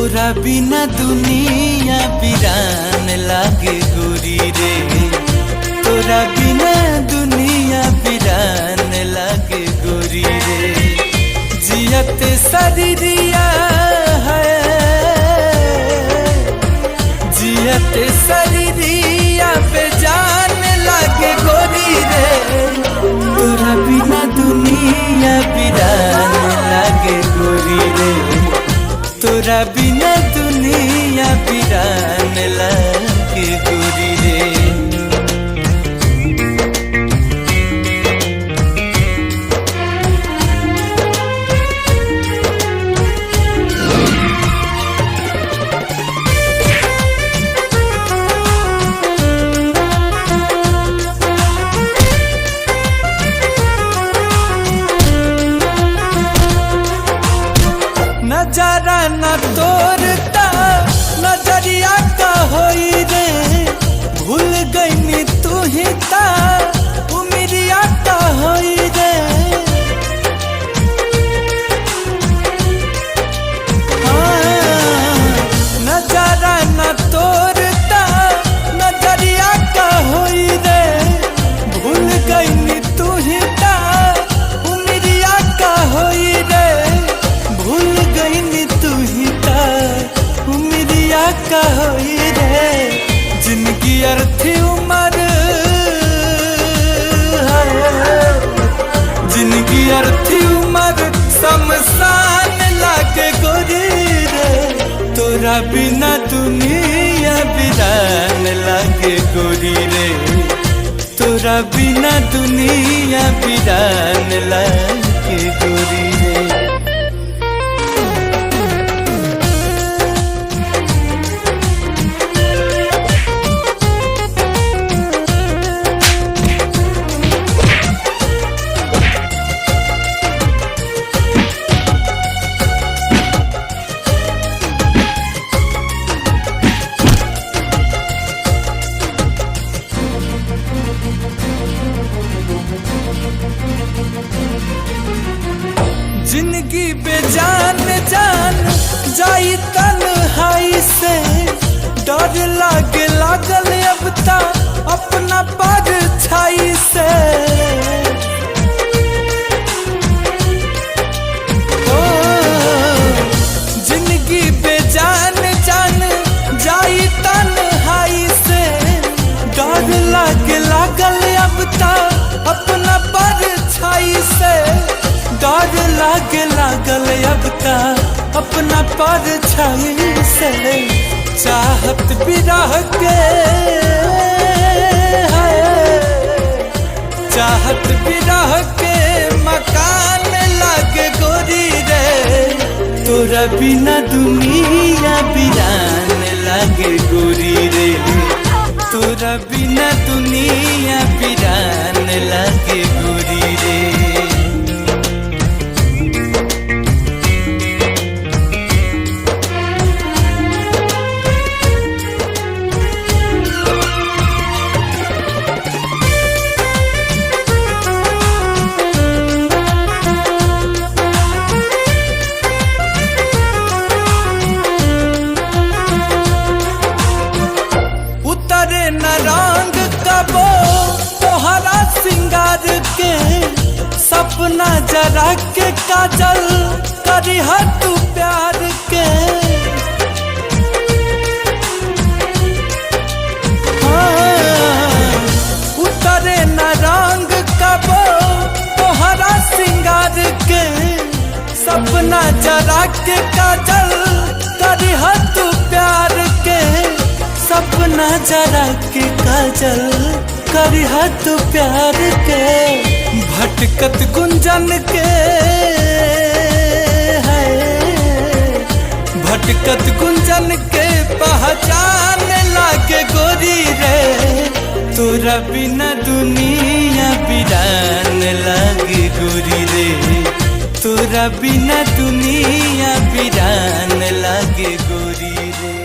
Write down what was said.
तोरा बिना दुनिया वीरान लागे गोरी रे। तोरा बिना दुनिया वीरान लागे गोरी रे। जियत शरीरिया है, जियत शरीरिया पे जान लागे गोरी रे। तोरा बिना दुनिया वीरान लागे गोरी रे। तोरा बिना दुनिया वीरान लागे गोरी रे। नजारा न तोरता नजरिया का होई रे। भूल गई तू ही ता उमरिया का होई रे। नजारा न तोरता नजरिया का होई रे। भूल गई तू ही ता उमरिया का होई रे। भूल गई तू ही ता उमरिया का होई रे। जिंदगी अर्थी उम्र, जिंदगी अर्थी उम्र शमशान लागे गोरी रे। तोरा बिना दुनिया वीरान लागे गोरी रे। तोरा बिना दुनिया वीरान लागे गोरी रे। जिंदगी बेजान जान जाई तन्हाई से। डर लागे लागल अब ता अपना परछाई से। ओ जिंदगी बेजान जान जाई तन्हाई से। डर लागे लागल अब ता अपना परछाई से। डर लागे लागल अब ता अपना परछाई से। चाहत बिरह के है, चाहत बिरह के मकान लागे गोरी रे। तोरा बिना दुनिया वीरान लागे गोरी रे। तोरा बिना दुनिया वीरान लागे गोरी रे। न रंग कबो तोहरा सिंगार के। सपना जरा के काजल करी तू प्यार के। उतरे न रंग कबो तोहरा सिंगार के। सपना जरा के काजल करी तू प्यार के। सपना जरा के काजल करी तू प्यार के। भटकत गुंजन के है, भटकत गुंजन के पहचान लागे गोरी रे। तोरा बिना दुनिया वीरान लागे गोरी रे। तोरा बिना दुनिया वीरान लागे गोरी रे।